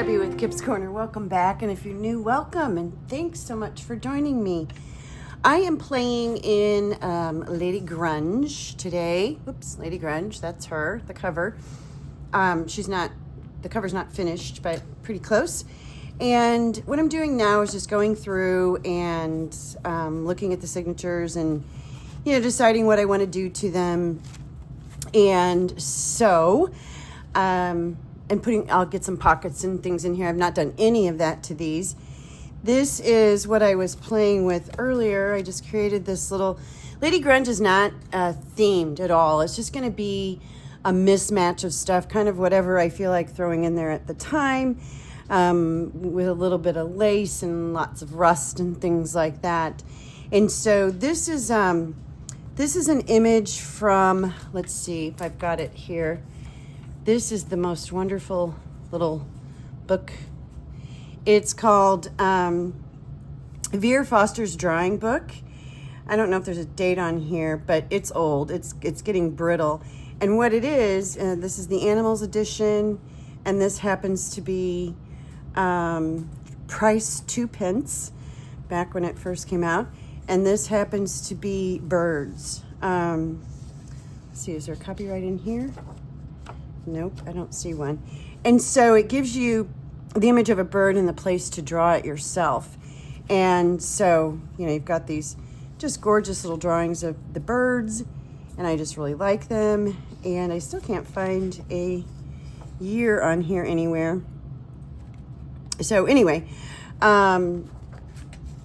Debbie with Kip's Corner. Welcome back, and if you're new, welcome, and thanks so much for joining me. I am playing in Lady Grunge today. Oops, Lady Grunge, that's her, the cover. The cover's not finished, but pretty close. And what I'm doing now is just going through and looking at the signatures and, deciding what I want to do to them. And so, I'll get some pockets and things in here. I've not done any of that to these. This is what I was playing with earlier. I just created this little, Lady Grunge is not themed at all. It's just going to be a mismatch of stuff, kind of whatever I feel like throwing in there at the time, with a little bit of lace and lots of rust and things like that. And so this is an image from, let's see if I've got it here. This is the most wonderful little book. It's called Vera Foster's drawing book. I don't know if there's a date on here, but it's old. It's getting brittle. And what it is, this is the Animals edition, and this happens to be price 2p back when it first came out. And this happens to be birds. Let's see, is there copyright in here? Nope, I don't see one. And so it gives you the image of a bird and the place to draw it yourself. And so, you've got these just gorgeous little drawings of the birds, and I just really like them. And I still can't find a year on here anywhere. So anyway, and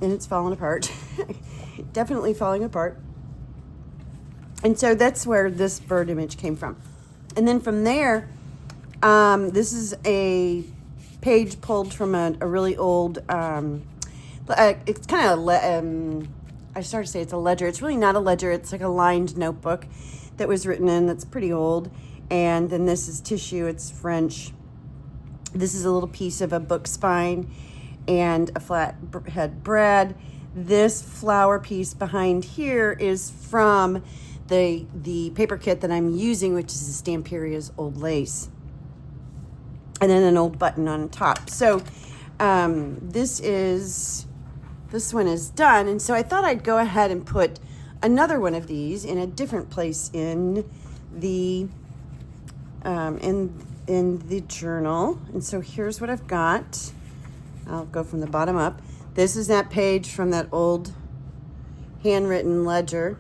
it's falling apart. Definitely falling apart. And so that's where this bird image came from. And then from there, this is a page pulled from a really old, it's kind of, I started to say it's a ledger. It's really not a ledger. It's like a lined notebook that was written in that's pretty old. And then this is tissue. It's French. This is a little piece of a book spine and a flat head brad. This flower piece behind here is from the paper kit that I'm using, which is Stamperia's old lace. And then an old button on top. So this one is done. And so I thought I'd go ahead and put another one of these in a different place in the in the journal. And so here's what I've got. I'll go from the bottom up. This is that page from that old handwritten ledger.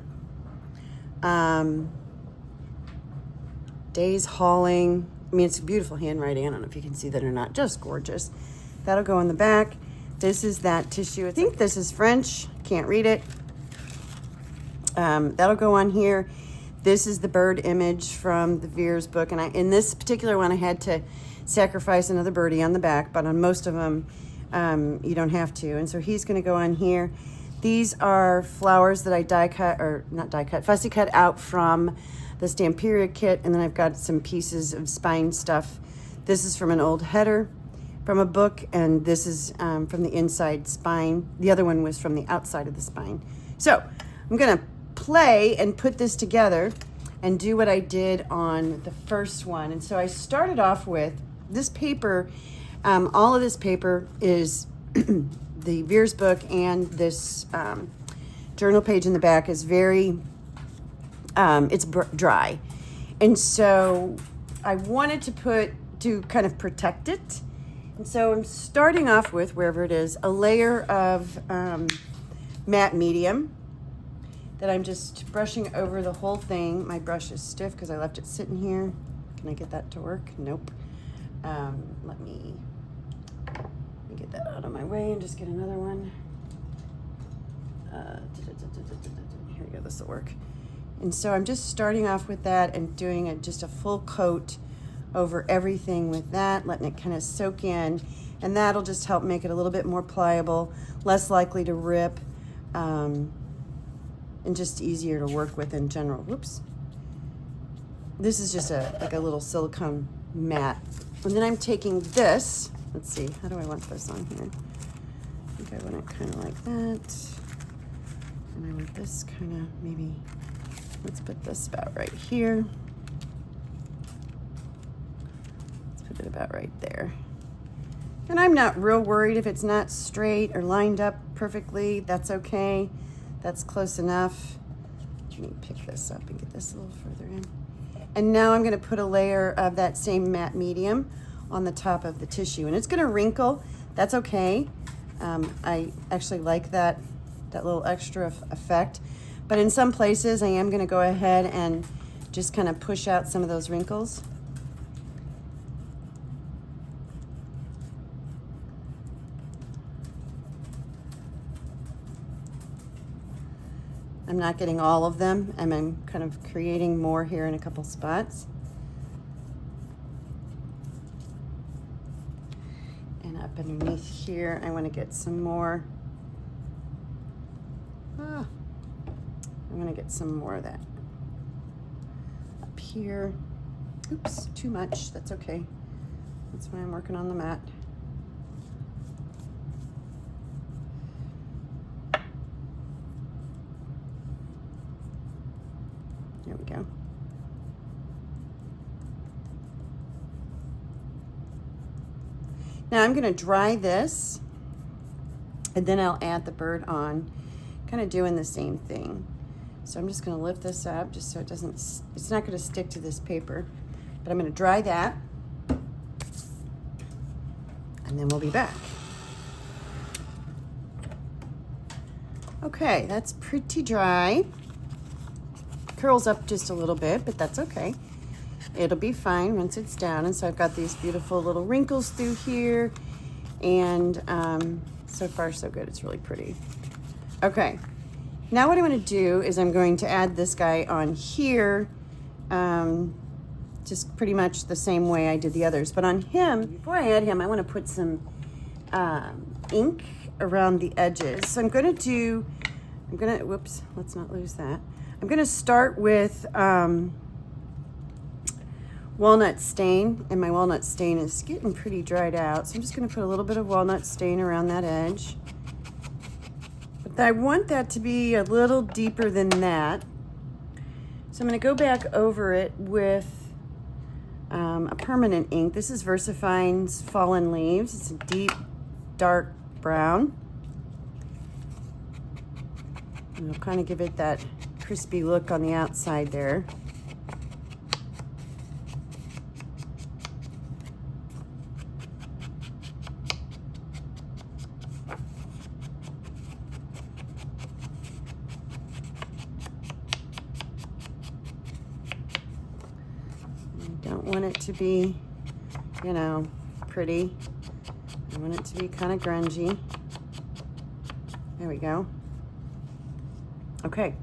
Days hauling. I mean, it's beautiful handwriting. I don't know if you can see that or not. Just gorgeous. That'll go in the back. This is that tissue. I think this is French. Can't read it. That'll go on here. This is the bird image from the Vera's book. And in this particular one, I had to sacrifice another birdie on the back. But on most of them, you don't have to. And so he's going to go on here. These are flowers that I fussy cut out from the Stamperia kit, and then I've got some pieces of spine stuff. This is from an old header from a book, and this is from the inside spine. The other one was from the outside of the spine. So I'm gonna play and put this together and do what I did on the first one. And so I started off with this paper. All of this paper is the Vera's book, and this journal page in the back is very, it's dry. And so I wanted to kind of protect it. And so I'm starting off with, wherever it is, a layer of matte medium that I'm just brushing over the whole thing. My brush is stiff because I left it sitting here. Can I get that to work? Nope. Let me get that out of my way and just get another one. Here we go, this will work. And so I'm just starting off with that and doing just a full coat over everything with that, letting it kind of soak in. And that'll just help make it a little bit more pliable, less likely to rip, and just easier to work with in general. Whoops. This is just like a little silicone mat. And then I'm taking this. Let's see, how do I want this on here? I think I want it kind of like that. And I want this kind of maybe, let's put this about right here. Let's put it about right there. And I'm not real worried if it's not straight or lined up perfectly. That's okay. That's close enough. Let me pick this up and get this a little further in. And now I'm going to put a layer of that same matte medium on the top of the tissue. And it's going to wrinkle. That's okay. I actually like that little extra effect. But in some places, I am going to go ahead and just kind of push out some of those wrinkles. I'm not getting all of them, and I'm kind of creating more here in a couple spots. And up underneath here, I want to get some more. I want to get some more of that. Up here. Oops, too much. That's okay. That's why I'm working on the mat. There we go. Now I'm going to dry this, and then I'll add the bird on, kind of doing the same thing. So I'm just going to lift this up just so it doesn't, it's not going to stick to this paper, but I'm going to dry that, and then we'll be back. Okay, that's pretty dry. Curls up just a little bit, but that's okay. It'll be fine once it's down. And so I've got these beautiful little wrinkles through here, and so far so good. It's really pretty. Okay, now what I want to do is I'm going to add this guy on here, just pretty much the same way I did the others. But on him, before I add him, I want to put some ink around the edges. So I'm going to whoops, let's not lose that. I'm going to start with walnut stain, and my walnut stain is getting pretty dried out. So I'm just going to put a little bit of walnut stain around that edge. But I want that to be a little deeper than that. So I'm going to go back over it with a permanent ink. This is VersaFine's Fallen Leaves. It's a deep, dark brown. And I'll kind of give it that crispy look on the outside there. I don't want it to be, you know, pretty. I want it to be kind of grungy. There we go. Okay.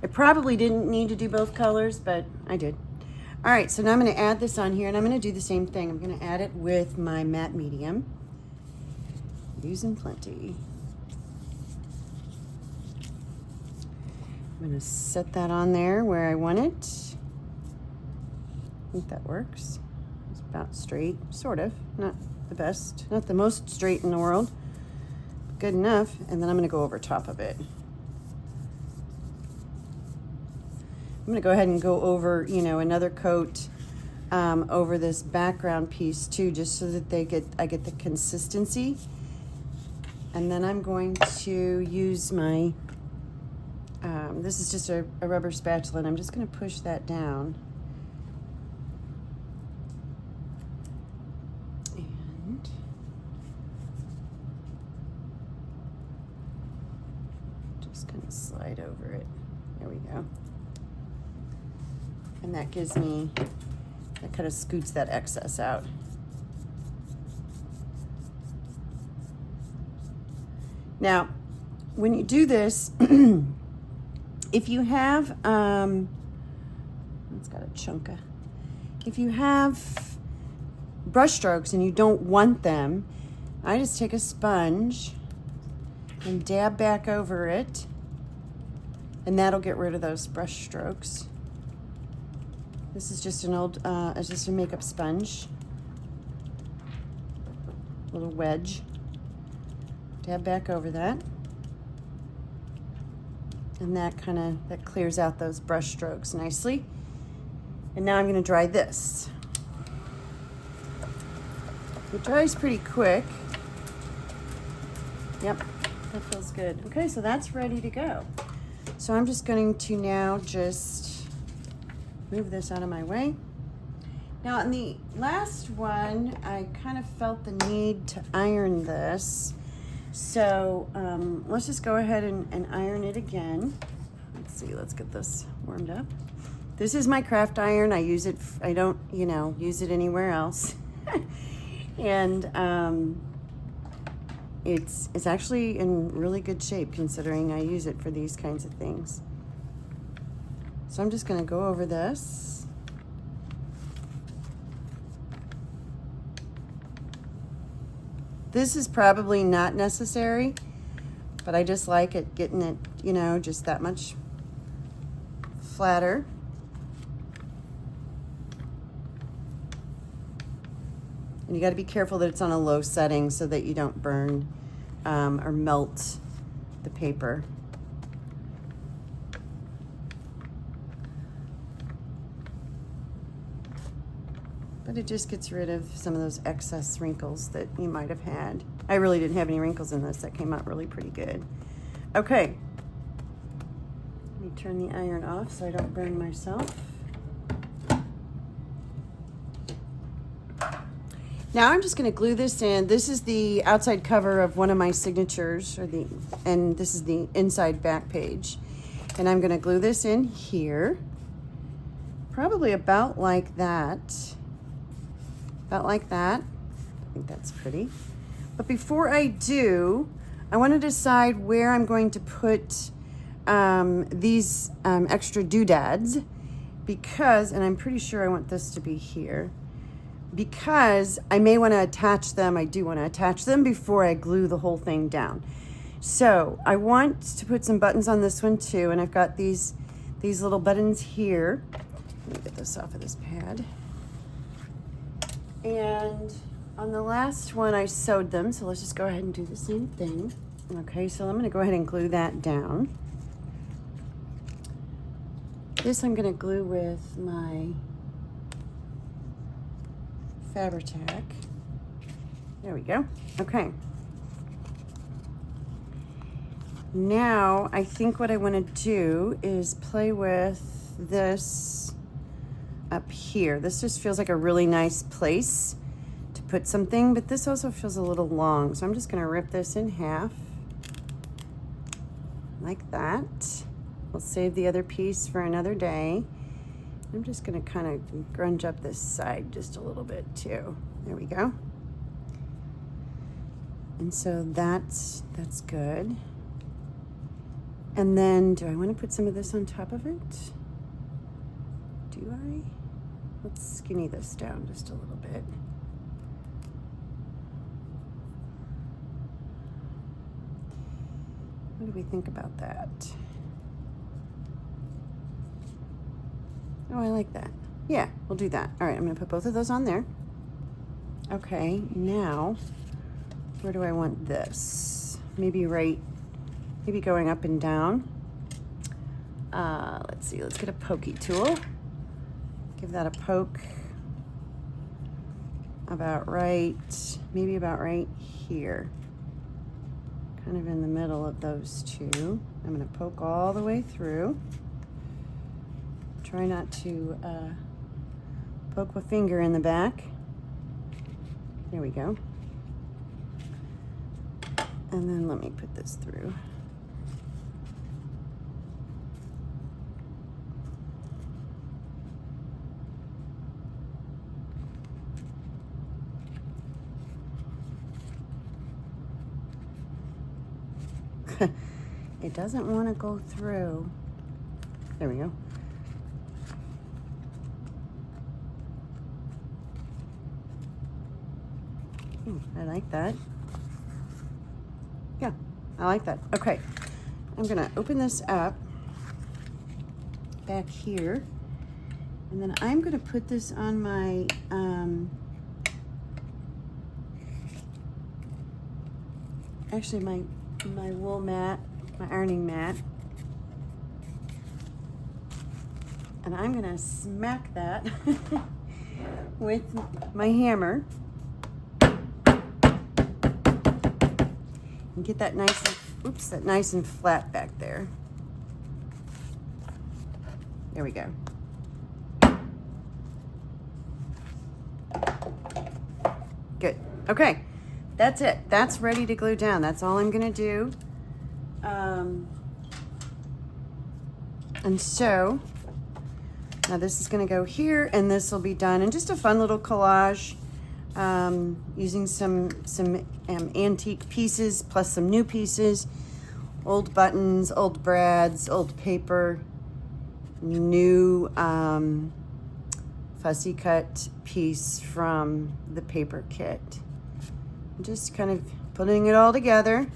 I probably didn't need to do both colors, but I did. All right, so now I'm going to add this on here, and I'm going to do the same thing. I'm going to add it with my matte medium, using plenty. I'm going to set that on there where I want it. I think that works. It's about straight, sort of. Not the best, not the most straight in the world. Good enough. And then I'm going to go over top of it. I'm going to go ahead and go over, you know, another coat over this background piece too, just so that I get the consistency. And then I'm going to use my, this is just a rubber spatula, and I'm just going to push that down. And just going to slide over it. There we go. And that gives me, that kind of scoots that excess out. Now, when you do this, if you have, it's got a chunk of, if you have brush strokes and you don't want them, I just take a sponge and dab back over it, and that'll get rid of those brush strokes. This is just an old, it's just a makeup sponge. Little wedge. Dab back over that. And that that clears out those brush strokes nicely. And now I'm gonna dry this. It dries pretty quick. Yep, that feels good. Okay, so that's ready to go. So I'm just going to now just move this out of my way. Now on the last one, I kind of felt the need to iron this. So let's just go ahead and iron it again. Let's see, let's get this warmed up. This is my craft iron. I use it, I don't, use it anywhere else. And it's actually in really good shape considering I use it for these kinds of things. So I'm just gonna go over this. This is probably not necessary, but I just like it, getting it, just that much flatter. And you got to be careful that it's on a low setting so that you don't burn or melt the paper. But it just gets rid of some of those excess wrinkles that you might have had. I really didn't have any wrinkles in this. That came out really pretty good. Okay. Let me turn the iron off so I don't burn myself. Now I'm just going to glue this in. This is the outside cover of one of my signatures, and this is the inside back page. And I'm going to glue this in here, probably about like that. About like that. I think that's pretty. But before I do, I want to decide where I'm going to put these extra doodads, because, and I'm pretty sure I want this to be here, because I may want to attach them. I do want to attach them before I glue the whole thing down. So I want to put some buttons on this one too, and I've got these little buttons here. Let me get this off of this pad. And on the last one I sewed them, so let's just go ahead and do the same thing. Okay, so I'm going to go ahead and glue that down. This I'm going to glue with my Fabri-Tac. There we go. Okay. Now I think what I want to do is play with this up here. This just feels like a really nice place to put something, but this also feels a little long. So I'm just going to rip this in half like that. We'll save the other piece for another day. I'm just going to kind of grunge up this side just a little bit too. There we go. And so that's good. And then do I want to put some of this on top of it? Do I? Let's skinny this down just a little bit. What do we think about that? Oh, I like that. Yeah, we'll do that. All right, I'm gonna put both of those on there. Okay, now, where do I want this? Maybe going up and down. Let's see, let's get a pokey tool. Give that a poke about right, maybe about right here. Kind of in the middle of those two. I'm gonna poke all the way through. Try not to poke a finger in the back. There we go. And then let me put this through. It doesn't want to go through. There we go. I like that. Yeah, I like that. Okay, I'm gonna open this up back here, and then I'm gonna put this on my actually my wool mat, my ironing mat, and I'm gonna smack that with my hammer. And get that nice, oops, that nice and flat back there. There we go. Good. Okay, that's it. That's ready to glue down. That's all I'm gonna do. And so now this is gonna go here, and this will be done. And just a fun little collage, using some antique pieces plus some new pieces, old buttons, old brads, old paper, new fussy cut piece from the paper kit. Just kind of putting it all together.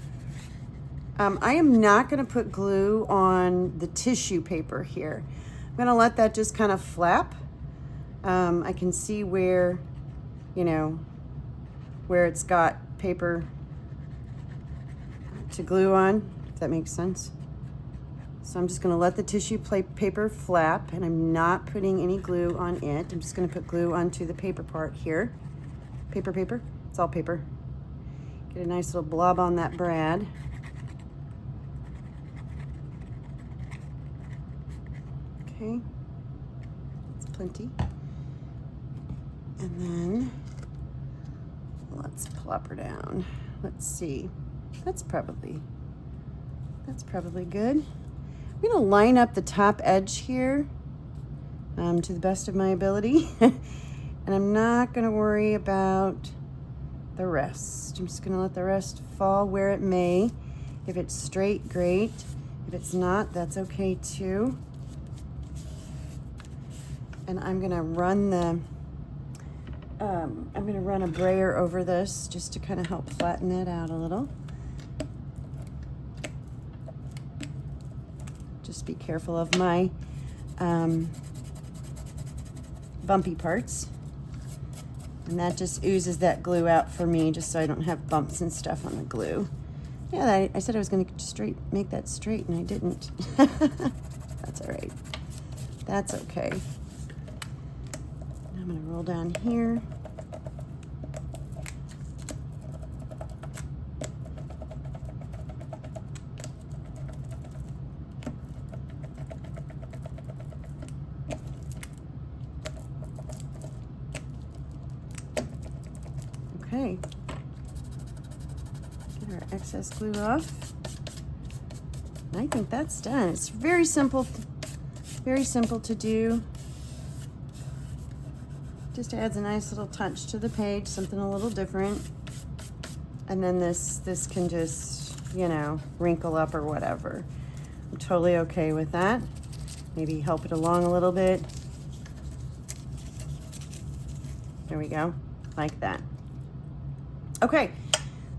I am not going to put glue on the tissue paper here. I'm going to let that just kind of flap. I can see where, you know, where it's got paper to glue on, if that makes sense. So I'm just going to let the tissue paper flap, and I'm not putting any glue on it. I'm just going to put glue onto the paper part here. Paper. It's all paper. Get a nice little blob on that brad. Okay, that's plenty. And then let's plop her down. Let's see. That's probably good. I'm gonna line up the top edge here to the best of my ability. And I'm not gonna worry about the rest. I'm just gonna let the rest fall where it may. If it's straight, great. If it's not, that's okay too. And I'm gonna run a brayer over this just to kind of help flatten it out a little. Just be careful of my bumpy parts. And that just oozes that glue out for me, just so I don't have bumps and stuff on the glue. Yeah, I said I was gonna make that straight, and I didn't. That's all right. That's okay. I'm gonna roll down here. Okay. Get our excess glue off. And I think that's done. It's very simple to do. Just adds a nice little touch to the page, something a little different. And then this can just, you know, wrinkle up or whatever. I'm totally okay with that. Maybe help it along a little bit. There we go, like that. Okay,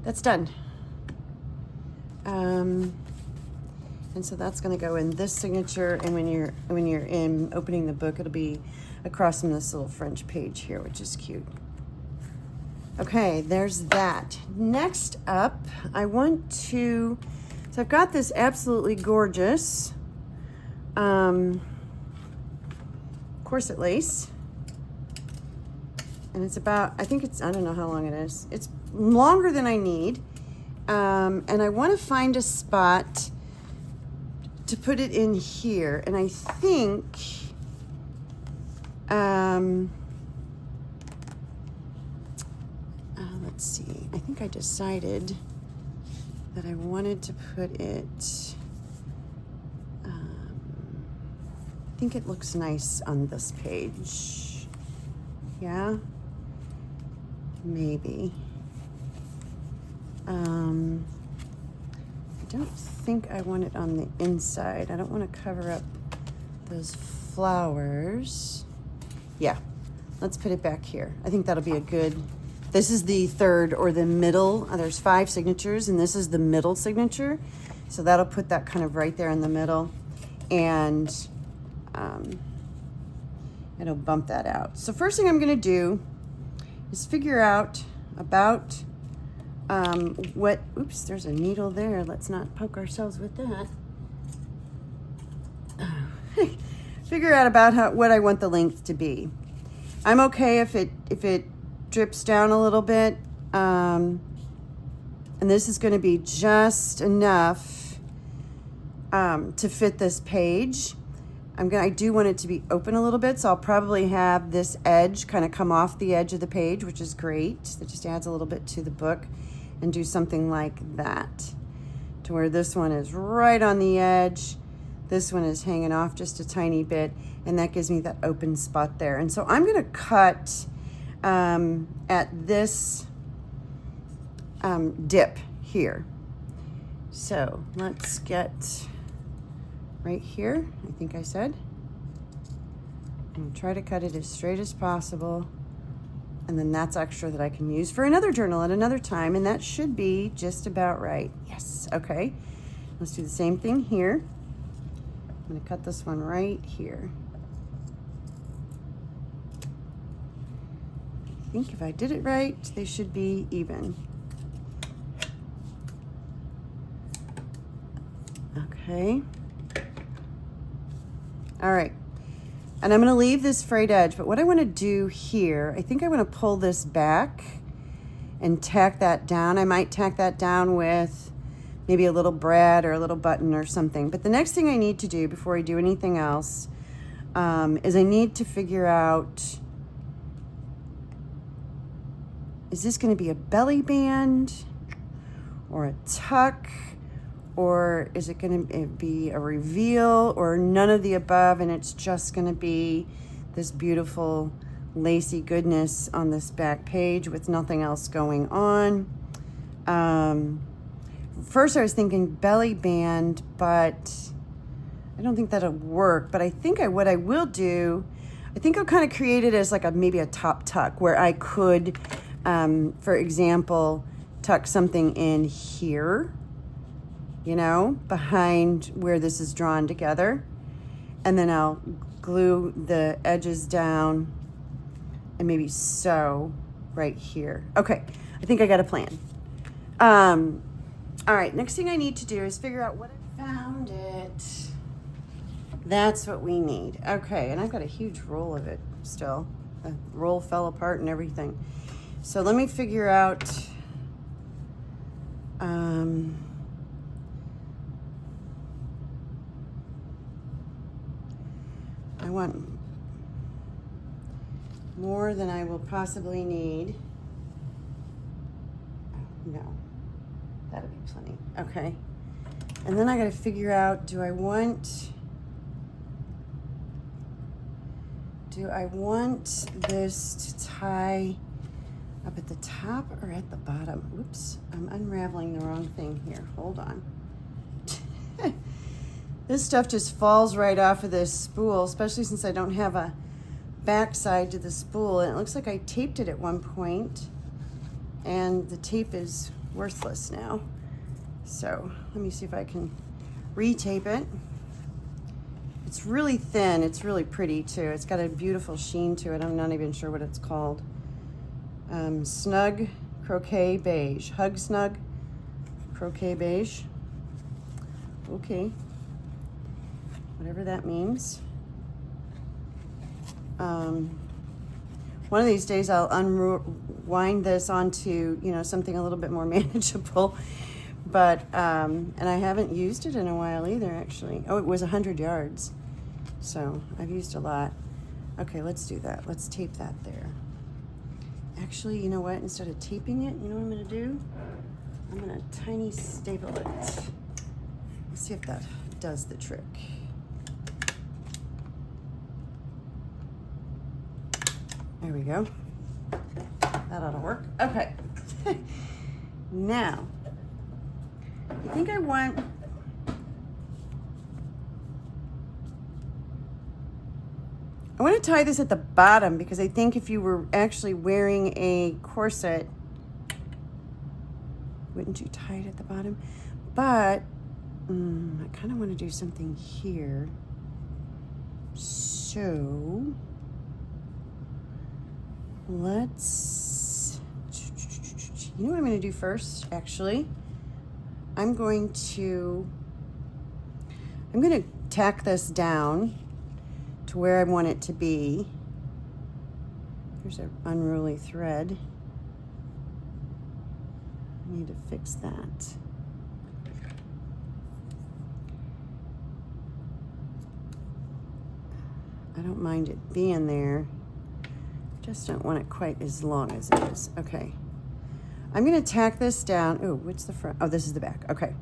that's done. And so that's gonna go in this signature, and when you're in opening the book, it'll be across from this little French page here, which is cute. Okay, there's that. Next up, so I've got this absolutely gorgeous corset lace. And it's about, I don't know how long it is. It's longer than I need. And I want to find a spot to put it in here. And I think, let's see. I think I decided that I wanted to put it, I think it looks nice on this page. Yeah, maybe. I don't think I want it on the inside. I don't want to cover up those flowers. Yeah, let's put it back here. I think that'll be a good, this is the third or the middle. There's 5 signatures, and this is the middle signature. So that'll put that kind of right there in the middle, and it'll bump that out. So first thing I'm gonna do is figure out about oops, there's a needle there. Let's not poke ourselves with that. Figure out about what I want the length to be. I'm okay if it drips down a little bit. And this is going to be just enough to fit this page. I do want it to be open a little bit, so I'll probably have this edge kind of come off the edge of the page, which is great. That just adds a little bit to the book, and do something like that, to where this one is right on the edge, this one is hanging off just a tiny bit, and that gives me that open spot there. And so I'm going to cut at this dip here. So let's get right here, I think I said. And try to cut it as straight as possible. And then that's extra that I can use for another journal at another time. And that should be just about right. Yes, okay. Let's do the same thing here. I'm gonna cut this one right here. I think if I did it right, they should be even. Okay. All right, and I'm gonna leave this frayed edge, but what I wanna do here, I think I wanna pull this back and tack that down. I might tack that down with maybe a little brad or a little button or something. But the next thing I need to do before I do anything else is I need to figure out, is this gonna be a belly band or a tuck? Or is it going to be a reveal, or none of the above, and it's just going to be this beautiful lacy goodness on this back page with nothing else going on? First I was thinking belly band, but I don't think that'll work. But I think what I will do, I think I'll kind of create it as like maybe a top tuck, where I could, for example, tuck something in here, you know, behind where this is drawn together. And then I'll glue the edges down and maybe sew right here. Okay, I think I got a plan. All right, next thing I need to do is figure out what I found it. That's what we need. Okay, and I've got a huge roll of it still. The roll fell apart and everything. So let me figure out, I want more than I will possibly need. Oh, no, that'll be plenty. Okay. And then I got to figure out, do I want this to tie up at the top or at the bottom? Oops, I'm unraveling the wrong thing here. Hold on. This stuff just falls right off of this spool, especially since I don't have a back side to the spool. And it looks like I taped it at one point, and the tape is worthless now. So let me see if I can retape it. It's really thin. It's really pretty too. It's got a beautiful sheen to it. I'm not even sure what it's called. Snug Croquet Beige. Hug Snug Croquet Beige. Okay. Whatever that means. One of these days I'll unwind this onto, you know, something a little bit more manageable. But, and I haven't used it in a while either, actually. Oh, it was 100 yards. So I've used a lot. Okay, let's do that. Let's tape that there. Actually, you know what? Instead of taping it, you know what I'm going to do? I'm going to tiny staple it. Let's see if that does the trick. There we go. That ought to work. Okay. Now, I think I want to tie this at the bottom, because I think if you were actually wearing a corset, wouldn't you tie it at the bottom? But I kind of want to do something here. So let's, you know what I'm going to do first, actually? I'm going to tack this down to where I want it to be. There's an unruly thread. I need to fix that. I don't mind it being there. Just don't want it quite as long as it is. Okay. I'm going to tack this down. Oh, what's the front? Oh, this is the back. Okay.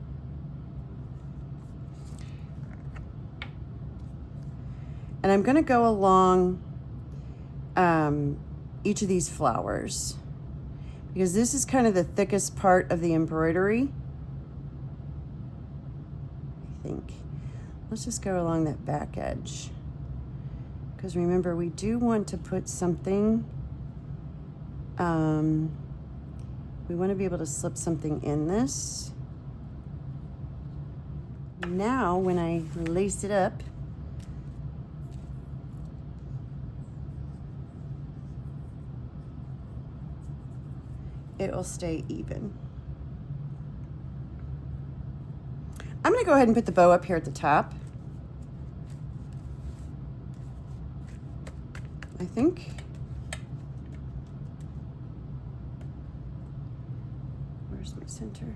And I'm going to go along each of these flowers because this is kind of the thickest part of the embroidery, I think. Let's just go along that back edge. Because remember, we do want to put something, we want to be able to slip something in this. Now, when I lace it up, it will stay even. I'm going to go ahead and put the bow up here at the top. I think. Where's my center?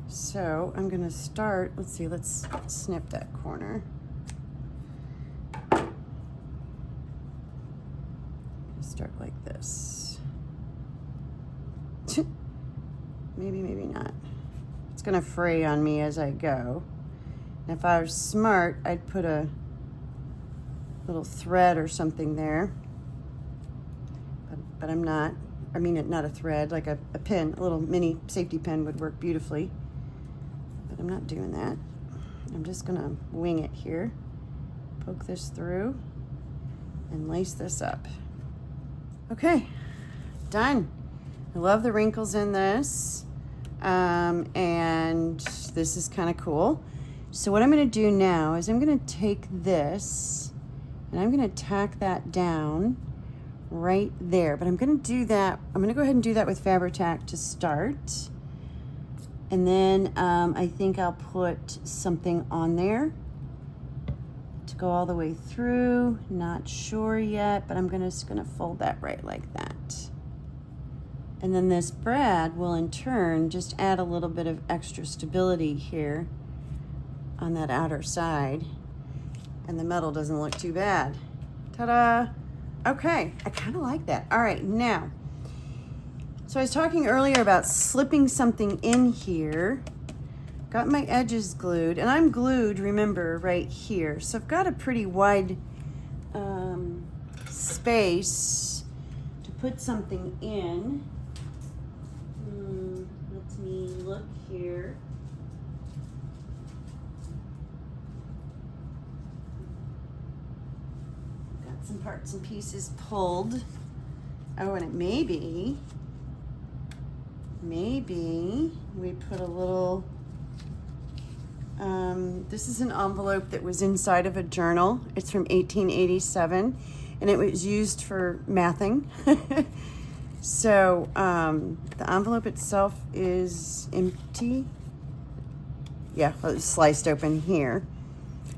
So I'm going to start, let's see, let's snip that corner. Start like this. Maybe, maybe not. It's going to fray on me as I go. And if I was smart, I'd put a little thread or something there, but I'm not. I mean, not a thread, like a pin, a little mini safety pin would work beautifully, but I'm not doing that. I'm just gonna wing it here, poke this through, and lace this up. Okay, done. I love the wrinkles in this, and this is kind of cool. So what I'm gonna do now is I'm gonna take this and I'm going to tack that down right there. But I'm going to do that. I'm going to go ahead and do that with Fabri-Tac to start. And then I think I'll put something on there to go all the way through. Not sure yet, but I'm just going to fold that right like that. And then this brad will in turn just add a little bit of extra stability here on that outer side. And the metal doesn't look too bad. Ta-da! Okay, I kind of like that. All right, now, so I was talking earlier about slipping something in here. Got my edges glued, and I'm glued, remember, right here. So I've got a pretty wide space to put something in. Let me look here. Some parts and pieces pulled. Oh, and it maybe we put a little, this is an envelope that was inside of a journal. It's from 1887, and it was used for mathing. So the envelope itself is empty. Yeah, well, it's sliced open here.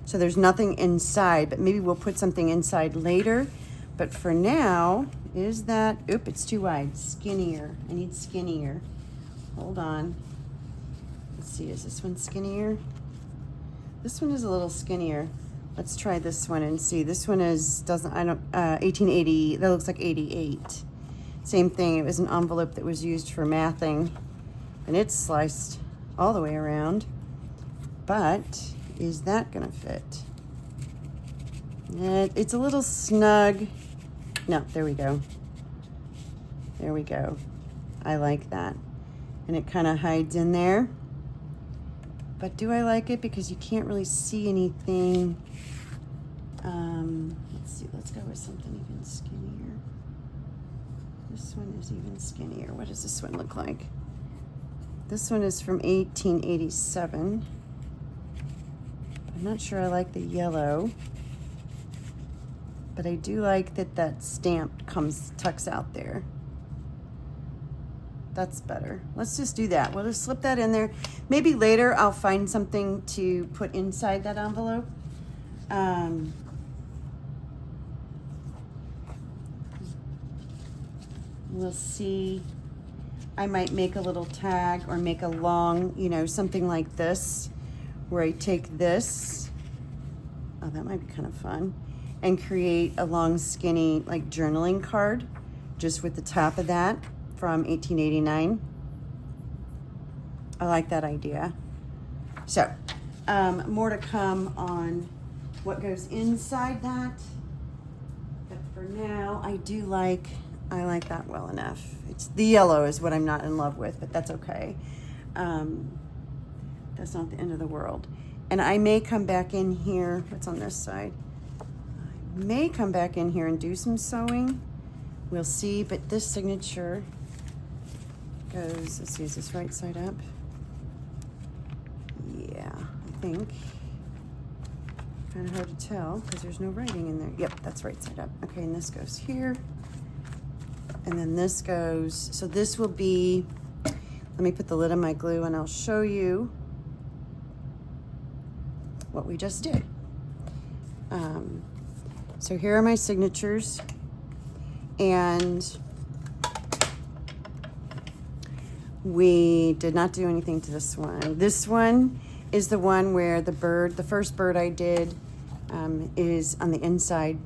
So there's nothing inside, but maybe we'll put something inside later. But for now, is that, oop, it's too wide, skinnier. I need skinnier. Hold on. Let's see, is this one skinnier? This one is a little skinnier. Let's try this one and see. This one is, 1880, that looks like 88. Same thing, it was an envelope that was used for mathing, and it's sliced all the way around. But is that gonna fit? It's a little snug. No, there we go. There we go. I like that. And it kind of hides in there. But do I like it? Because you can't really see anything. Let's see, let's go with something even skinnier. This one is even skinnier. What does this one look like? This one is from 1887. I'm not sure I like the yellow, but I do like that that stamp tucks out there. That's better. Let's just do that. We'll just slip that in there. Maybe later I'll find something to put inside that envelope. We'll see I might make a little tag or make a long, you know, something like this, where I take this, oh, that might be kind of fun, and create a long skinny like journaling card just with the top of that from 1889. I like that idea. So more to come on what goes inside that, but for now I like that well enough. It's the yellow is what I'm not in love with, but that's okay. That's not the end of the world. And I may come back in here, what's on this side? I may come back in here and do some sewing. We'll see, but this signature goes, let's see, is this right side up? Yeah, I think. Kind of hard to tell because there's no writing in there. Yep, that's right side up. Okay, and this goes here. And then this goes, so this will be, let me put the lid on my glue and I'll show you what we just did. So here are my signatures, and we did not do anything to this one. This one is the one where the bird, the first bird I did, is on the inside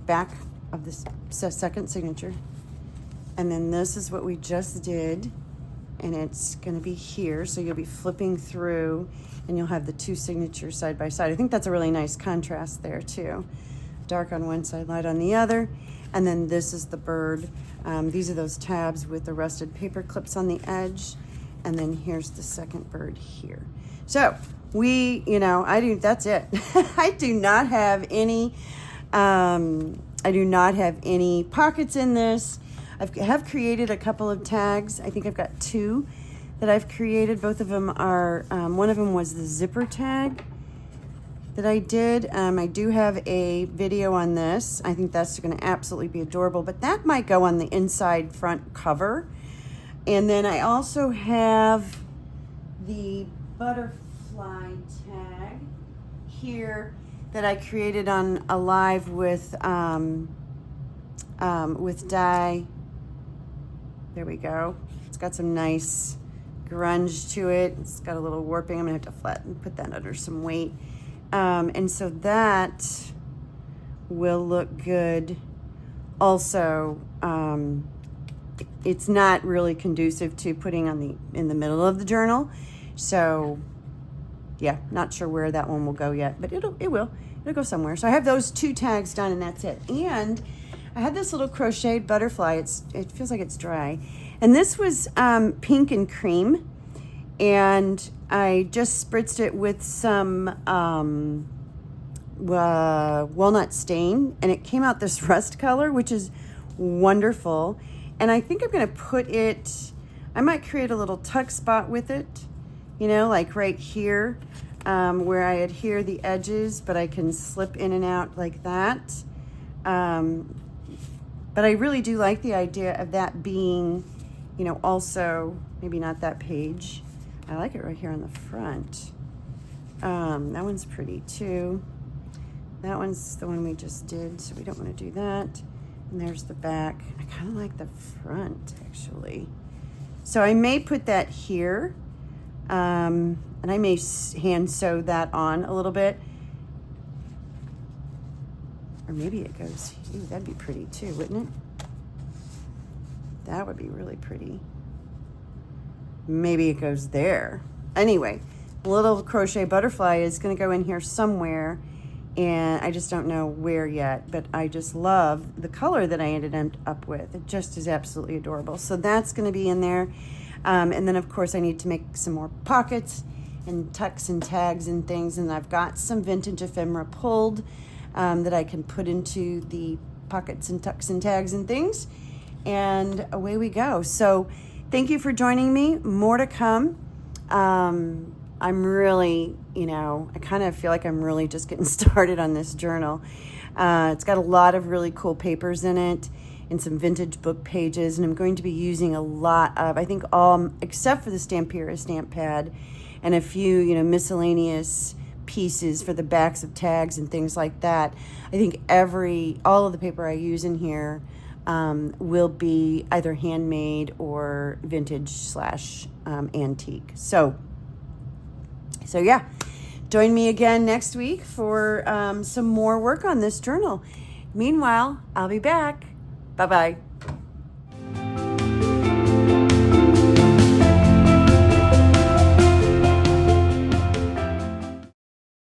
back of the second signature. And then this is what we just did, and it's going to be here. So you'll be flipping through and you'll have the two signatures side by side. I think that's a really nice contrast there too. Dark on one side, light on the other. And then this is the bird. These are those tabs with the rusted paper clips on the edge. And then here's the second bird here. So that's it. I do not have any pockets in this. I have created a couple of tags. I think I've got two that I've created. Both of them are, one of them was the zipper tag that I did. I do have a video on this. I think that's going to absolutely be adorable, but that might go on the inside front cover. And then I also have the butterfly tag here that I created on a live with dye. There we go. It's got some nice grunge to it. It's got a little warping. I'm gonna have to flatten, put that under some weight. And so that will look good. Also, it's not really conducive to putting in the middle of the journal. So yeah, not sure where that one will go yet, but it'll go somewhere. So I have those two tags done and that's it. And I had this little crocheted butterfly. It feels like it's dry. And this was pink and cream. And I just spritzed it with some walnut stain. And it came out this rust color, which is wonderful. And I think I'm going to put it, I might create a little tuck spot with it. You know, like right here where I adhere the edges, but I can slip in and out like that. But I really do like the idea of that being, you know, also, maybe not that page. I like it right here on the front. That one's pretty too. That one's the one we just did, so we don't want to do that. And there's the back. I kind of like the front, actually. So I may put that here. And I may hand sew that on a little bit. Or maybe it goes, ooh, that'd be pretty too, wouldn't it? That would be really pretty. Maybe it goes there. Anyway, the little crochet butterfly is going to go in here somewhere, and I just don't know where yet, but I just love the color that I ended up with. It just is absolutely adorable. So that's going to be in there. And then, of course, I need to make some more pockets and tucks and tags and things, and I've got some vintage ephemera pulled that I can put into the pockets and tucks and tags and things, and away we go. So thank you for joining me. More to come. I'm really, I kind of feel like I'm really just getting started on this journal. It's got a lot of really cool papers in it and some vintage book pages, and I'm going to be using a lot of, I think all, except for the Stampira stamp pad and a few, miscellaneous pieces for the backs of tags and things like that. I think all of the paper I use in here will be either handmade or vintage slash antique. So yeah, join me again next week for some more work on this journal. Meanwhile, I'll be back. Bye-bye.